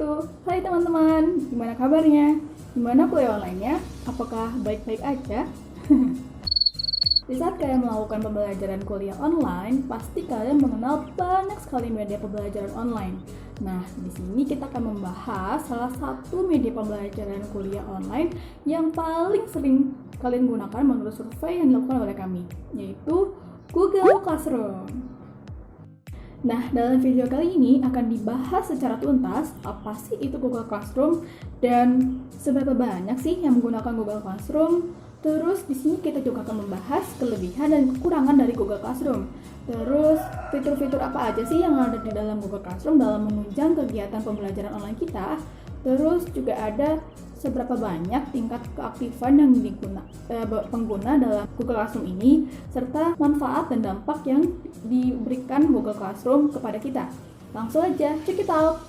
wabarakatuh. Hai teman-teman, gimana kabarnya? Gimana kuliah online-nya? Apakah baik-baik aja? Di saat kalian melakukan pembelajaran kuliah online, pasti kalian mengenal banyak sekali media pembelajaran online. Nah, di sini kita akan membahas salah satu media pembelajaran kuliah online yang paling sering kalian gunakan menurut survei yang dilakukan oleh kami, yaitu Google Classroom. Nah, dalam video kali ini akan dibahas secara tuntas apa sih itu Google Classroom dan seberapa banyak sih yang menggunakan Google Classroom. Terus di sini kita juga akan membahas kelebihan dan kekurangan dari Google Classroom. Terus fitur-fitur apa aja sih yang ada di dalam Google Classroom dalam menunjang kegiatan pembelajaran online kita. Terus juga ada seberapa banyak tingkat keaktifan yang pengguna dalam Google Classroom ini, serta manfaat dan dampak yang diberikan Google Classroom kepada kita. Langsung aja, check it out!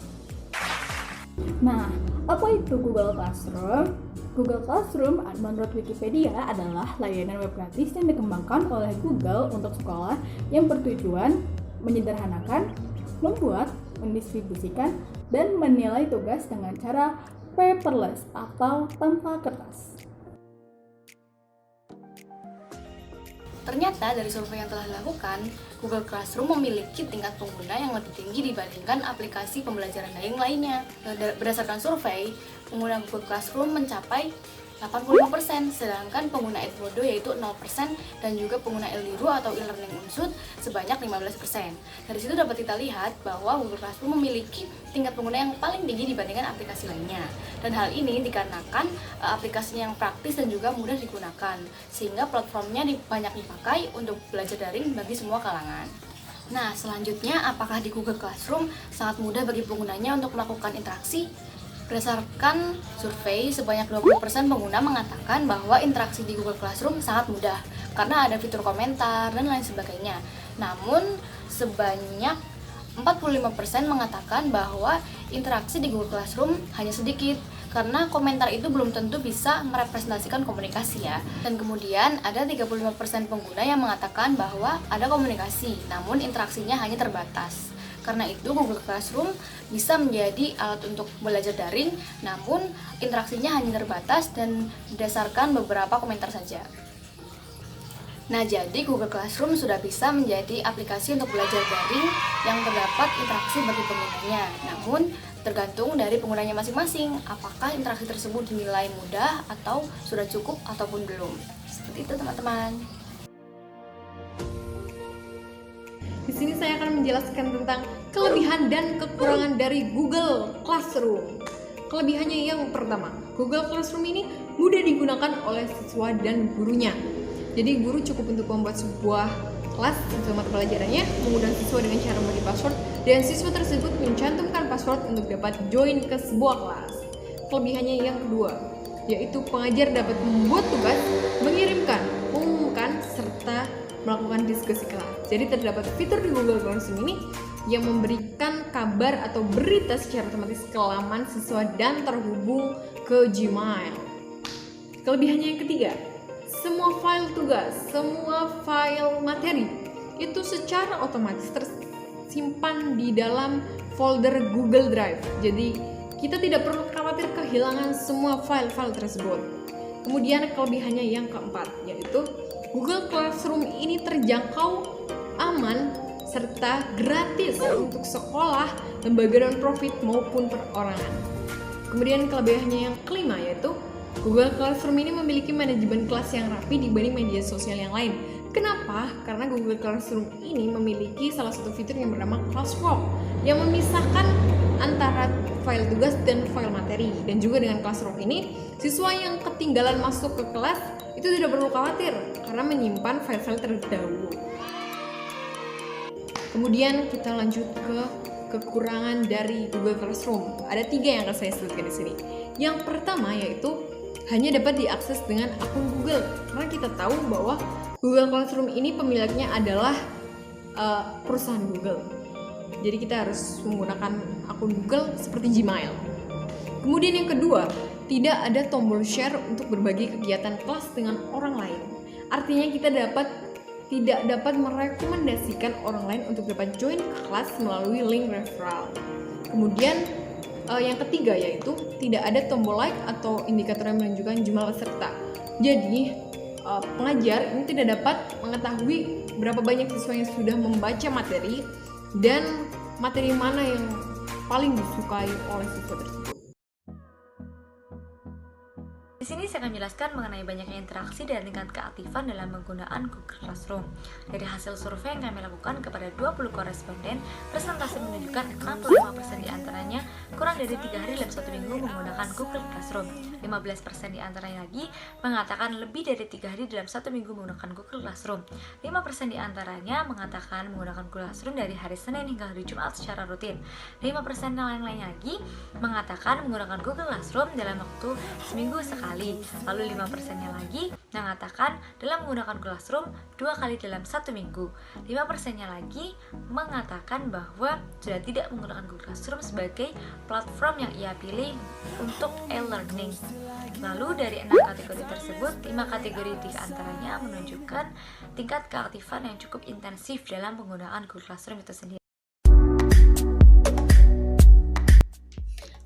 Nah, apa itu Google Classroom? Google Classroom menurut Wikipedia adalah layanan web gratis yang dikembangkan oleh Google untuk sekolah yang bertujuan menyederhanakan, membuat, mendistribusikan, dan menilai tugas dengan cara paperless atau tanpa kertas. Ternyata dari survei yang telah dilakukan, Google Classroom memiliki tingkat pengguna yang lebih tinggi dibandingkan aplikasi pembelajaran daring lainnya. Berdasarkan survei, pengguna Google Classroom mencapai 85%, sedangkan pengguna Edmodo yaitu 0% dan juga pengguna Eldiru atau e-learning unsur sebanyak 15%. Dari situ dapat kita lihat bahwa Google Classroom memiliki tingkat pengguna yang paling tinggi dibandingkan aplikasi lainnya. Dan hal ini dikarenakan aplikasinya yang praktis dan juga mudah digunakan, sehingga platformnya banyak dipakai untuk belajar daring bagi semua kalangan. Nah, selanjutnya apakah di Google Classroom sangat mudah bagi penggunanya untuk melakukan interaksi? Berdasarkan survei, sebanyak 20% pengguna mengatakan bahwa interaksi di Google Classroom sangat mudah karena ada fitur komentar dan lain sebagainya. Namun, sebanyak 45% mengatakan bahwa interaksi di Google Classroom hanya sedikit karena komentar itu belum tentu bisa merepresentasikan komunikasi ya. Dan kemudian ada 35% pengguna yang mengatakan bahwa ada komunikasi, namun interaksinya hanya terbatas. Karena itu Google Classroom bisa menjadi alat untuk belajar daring, namun interaksinya hanya terbatas dan berdasarkan beberapa komentar saja. Nah, jadi Google Classroom sudah bisa menjadi aplikasi untuk belajar daring yang terdapat interaksi bagi penggunanya. Namun, tergantung dari penggunanya masing-masing, apakah interaksi tersebut dinilai mudah atau sudah cukup ataupun belum. Seperti itu, teman-teman. Di sini saya akan menjelaskan tentang kelebihan dan kekurangan dari Google Classroom. Kelebihannya yang pertama, Google Classroom ini mudah digunakan oleh siswa dan gurunya. Jadi guru cukup untuk membuat sebuah kelas sesuai mata pelajarannya, mengundang siswa dengan cara memberi password, dan siswa tersebut mencantumkan password untuk dapat join ke sebuah kelas. Kelebihannya yang kedua, yaitu pengajar dapat membuat tugas, mengirimkan, mengumumkan, serta melakukan diskusi kelas. Jadi terdapat fitur di Google Classroom ini yang memberikan kabar atau berita secara otomatis ke laman siswa dan terhubung ke Gmail. Kelebihannya yang ketiga, semua file tugas, semua file materi itu secara otomatis tersimpan di dalam folder Google Drive. Jadi kita tidak perlu khawatir kehilangan semua file-file tersebut. Kemudian kelebihannya yang keempat, yaitu Google Classroom ini terjangkau, aman, serta gratis untuk sekolah, lembaga non-profit maupun perorangan. Kemudian kelebihannya yang kelima, yaitu Google Classroom ini memiliki manajemen kelas yang rapi dibanding media sosial yang lain. Kenapa? Karena Google Classroom ini memiliki salah satu fitur yang bernama Classroom yang memisahkan antara file tugas dan file materi. Dan juga dengan Classroom ini, siswa yang ketinggalan masuk ke kelas itu tidak perlu khawatir karena menyimpan file-file terdahulu. Kemudian kita lanjut ke kekurangan dari Google Classroom. Ada 3 yang akan saya sebutkan di sini. Yang pertama yaitu hanya dapat diakses dengan akun Google. Karena kita tahu bahwa Google Classroom ini pemiliknya adalah perusahaan Google. Jadi kita harus menggunakan akun Google seperti Gmail. Kemudian yang kedua, tidak ada tombol share untuk berbagi kegiatan kelas dengan orang lain. Artinya kita tidak dapat merekomendasikan orang lain untuk dapat join ke kelas melalui link referral. Kemudian Yang ketiga yaitu tidak ada tombol like atau indikator yang menunjukkan jumlah peserta. Jadi pengajar ini tidak dapat mengetahui berapa banyak siswa yang sudah membaca materi dan materi mana yang paling disukai oleh siswa tersebut. Di sini saya akan menjelaskan mengenai banyaknya interaksi dan tingkat keaktifan dalam penggunaan Google Classroom. Dari hasil survei yang kami lakukan kepada 20 koresponden, presentasi menunjukkan 65% diantaranya kurang dari 3 hari dalam 1 minggu menggunakan Google Classroom. 15% diantaranya lagi mengatakan lebih dari 3 hari dalam 1 minggu menggunakan Google Classroom. 5% diantaranya mengatakan menggunakan Google Classroom dari hari Senin hingga hari Jumat secara rutin. 5% yang lainnya lagi mengatakan menggunakan Google Classroom dalam waktu seminggu sekali. Lalu 5%-nya lagi mengatakan dalam menggunakan Classroom 2 kali dalam 1 minggu. 5%-nya lagi mengatakan bahwa sudah tidak menggunakan Google Classroom sebagai platform yang ia pilih untuk e-learning. Lalu dari 6 kategori tersebut, 5 kategori di antaranya menunjukkan tingkat keaktifan yang cukup intensif dalam penggunaan Google Classroom itu sendiri.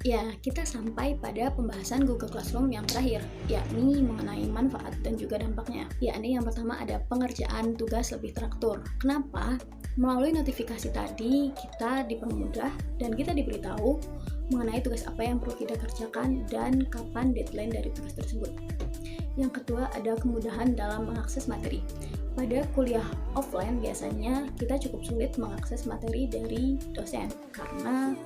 Ya, kita sampai pada pembahasan Google Classroom yang terakhir, yakni mengenai manfaat dan juga dampaknya. Yakni yang pertama ada pengerjaan tugas lebih teratur. Kenapa? Melalui notifikasi tadi, kita dipermudah dan kita diberitahu mengenai tugas apa yang perlu kita kerjakan dan kapan deadline dari tugas tersebut. Yang kedua ada kemudahan dalam mengakses materi. Pada kuliah offline biasanya kita cukup sulit mengakses materi dari dosen karena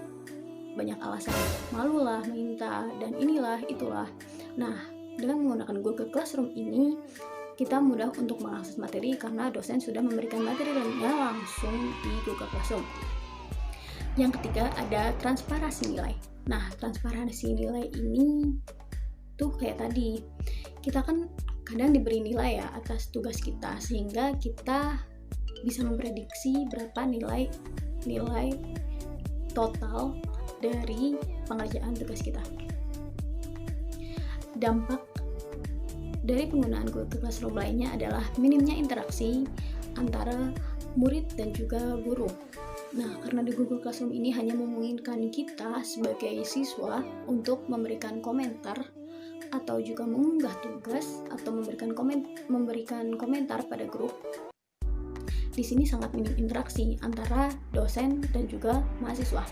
banyak alasan, malulah minta, dan inilah, itulah. Nah, dengan menggunakan Google Classroom ini, kita mudah untuk mengakses materi karena dosen sudah memberikan materi langsung di Google Classroom. Yang ketiga, ada transparansi nilai. Nah, transparansi nilai ini tuh kayak tadi, kita kan kadang diberi nilai ya atas tugas kita, sehingga kita bisa memprediksi berapa nilai total dari pengerjaan tugas kita. Dampak dari penggunaan Google Classroom lainnya adalah minimnya interaksi antara murid dan juga guru. Nah, karena di Google Classroom ini hanya memungkinkan kita sebagai siswa untuk memberikan komentar atau juga mengunggah tugas atau memberikan komentar pada grup. Di sini sangat minim interaksi antara dosen dan juga mahasiswa.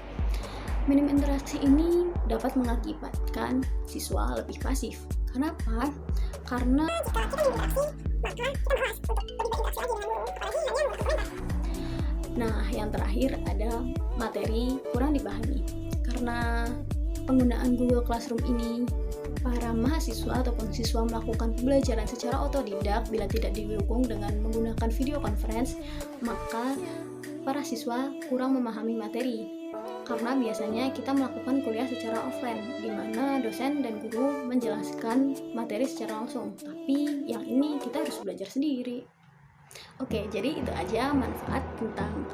Minim interaksi ini dapat mengakibatkan siswa lebih pasif. Kenapa? Karena jika kita interaksi, maka kita malas untuk lebih berinteraksi lagi dengan guru, apalagi hanya melakukan. Nah, yang terakhir ada materi kurang dipahami. Karena penggunaan Google Classroom ini, para mahasiswa ataupun siswa melakukan pembelajaran secara otodidak bila tidak didukung dengan menggunakan video conference, maka para siswa kurang memahami materi. Karena biasanya kita melakukan kuliah secara offline, di mana dosen dan guru menjelaskan materi secara langsung. Tapi yang ini kita harus belajar sendiri. Oke, jadi itu aja manfaat tentang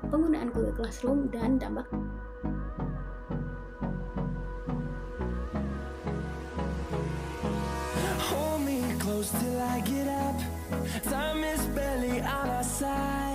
penggunaan Google Classroom dan dampak. Hold me close till I get up. Time is barely on our side.